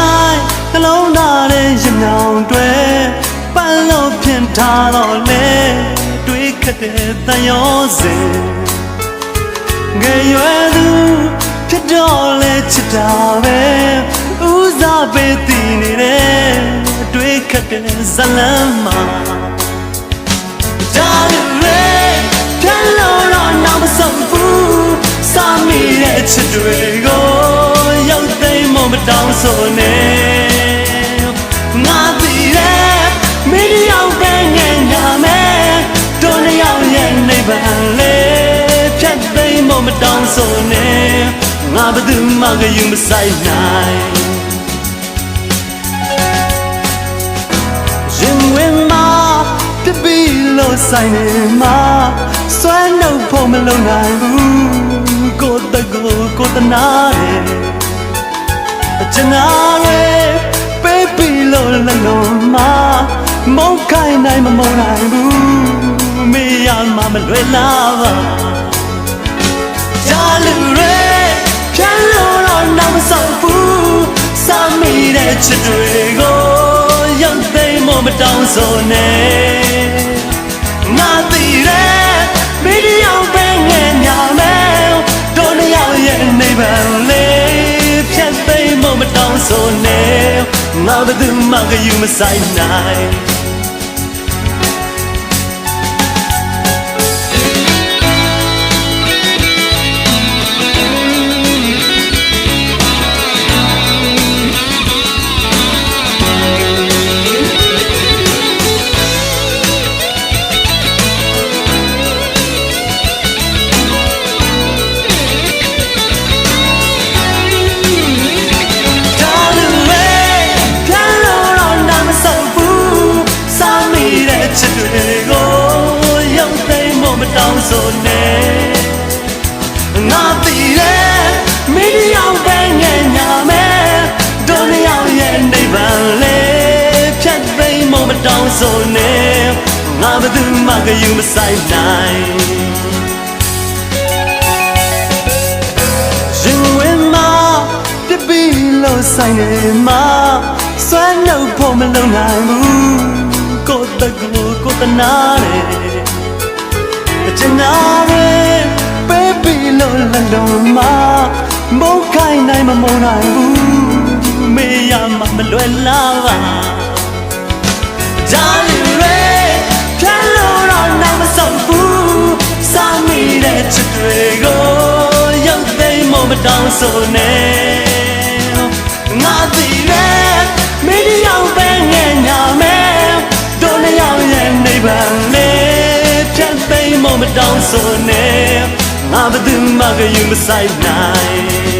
တိုင်းနှလုံးသားရဲ့ရင်နောင်တွေပန်းလို့ပြင်ထားတော့လေတွေးခတ်တဲ့တန်ရောစင်ငယ်ရွယ်သူဖြစ်တော့လေချစ်တာပဲဦးစားပေးတည်နေတယ်တွေးခတ်တဲ့ဇလမ်းမှာဒါလည်းပြန်လို့တော့နောက်မဆုံးဘူးစာမိတဲ့ချစ်တွေကိုရောက်သိမ်းမတောင်းဆိုနေငါသိတယ်မင်းတယောက်ပဲငဲ့ညာမယ်တို့နှစ်ယောက်ရဲ့နိဗ္ဗာန်လေးဖြတ်သိမ်းမတောင်းဆိုနေငါဘယ်သူမှဂရုမစိုက်နိုင်ရင်ဝင်မှာပြပြီးလို့ဆိုင်နေမှာစွမ်းနှုတ်ဖို့မလုံနိုင်ဘူးကိုယ်တကိုတနာတယ်ကျနာရဲပေးပြီးလို့လလုံးမှာမုန်းခိုင်းနိုင်မမုန်းနိုင်ဘူးမေးရမှမလွယ်လာပါကြာလူရဲပြန်လို့တော့နောက်မဆုံးဘူးစာမိတဲ့ချစ်တွေကိုရောက်သိမ်းမတောင်းဆိုနေငါသိတယ်မင်းတယောက်ပဲငဲ့ညာမယ်တို့နှစ်ယောက်ရဲ့နိဗ္ဗာန်လေးဖြတ်သိမ်းမတောင်းဆိုနေငါဘယ်သူမှဂရုမစိုက်နိုင်ချစ်တွေကိုရောက်သိမ်းမတောင်းဆိုနေငါသိတယ်မင်းတယောက်ပဲငဲ့ညာမယ်တို့နှစ်ယောက်ရဲ့နိဗ္ဗာန်လေးဖြတ်သိမ်းမတောင်းဆိုနေငါဘယ်သူမှဂရုမစိုက်နိုင်ရင်ဝင်မှာပြပြီးလို့ဆိုင်နေမှာစွမ်းနှုတ်ဖို့မလုံနိုင်ဘူးကိုယ်တကိုတနာတယ်ကျနာရဲပေးပြီးလို့လလုံးမှာမုန်းခိုင်းနိုင်မမုန်းနိုင်ဘူးမေးရမှမလွယ်လာပါဒါလည်းရဲပြန်လို့တော့နောက်မဆုံးဘူးစာမိတဲ့ချစ်တွေကိုရောက်သိမ်းမတောင်းဆိုနေငါသိတယ်မင်းတယောက်ပဲငဲ့ညာမယ်တို့နှစ်ယောက်ရဲ့နိဗ္ဗာန်လေးဖြတ်သိမ်းမတောင်းဆိုနေငါဘယ်သူမှဂရုမစိုက်နိုင်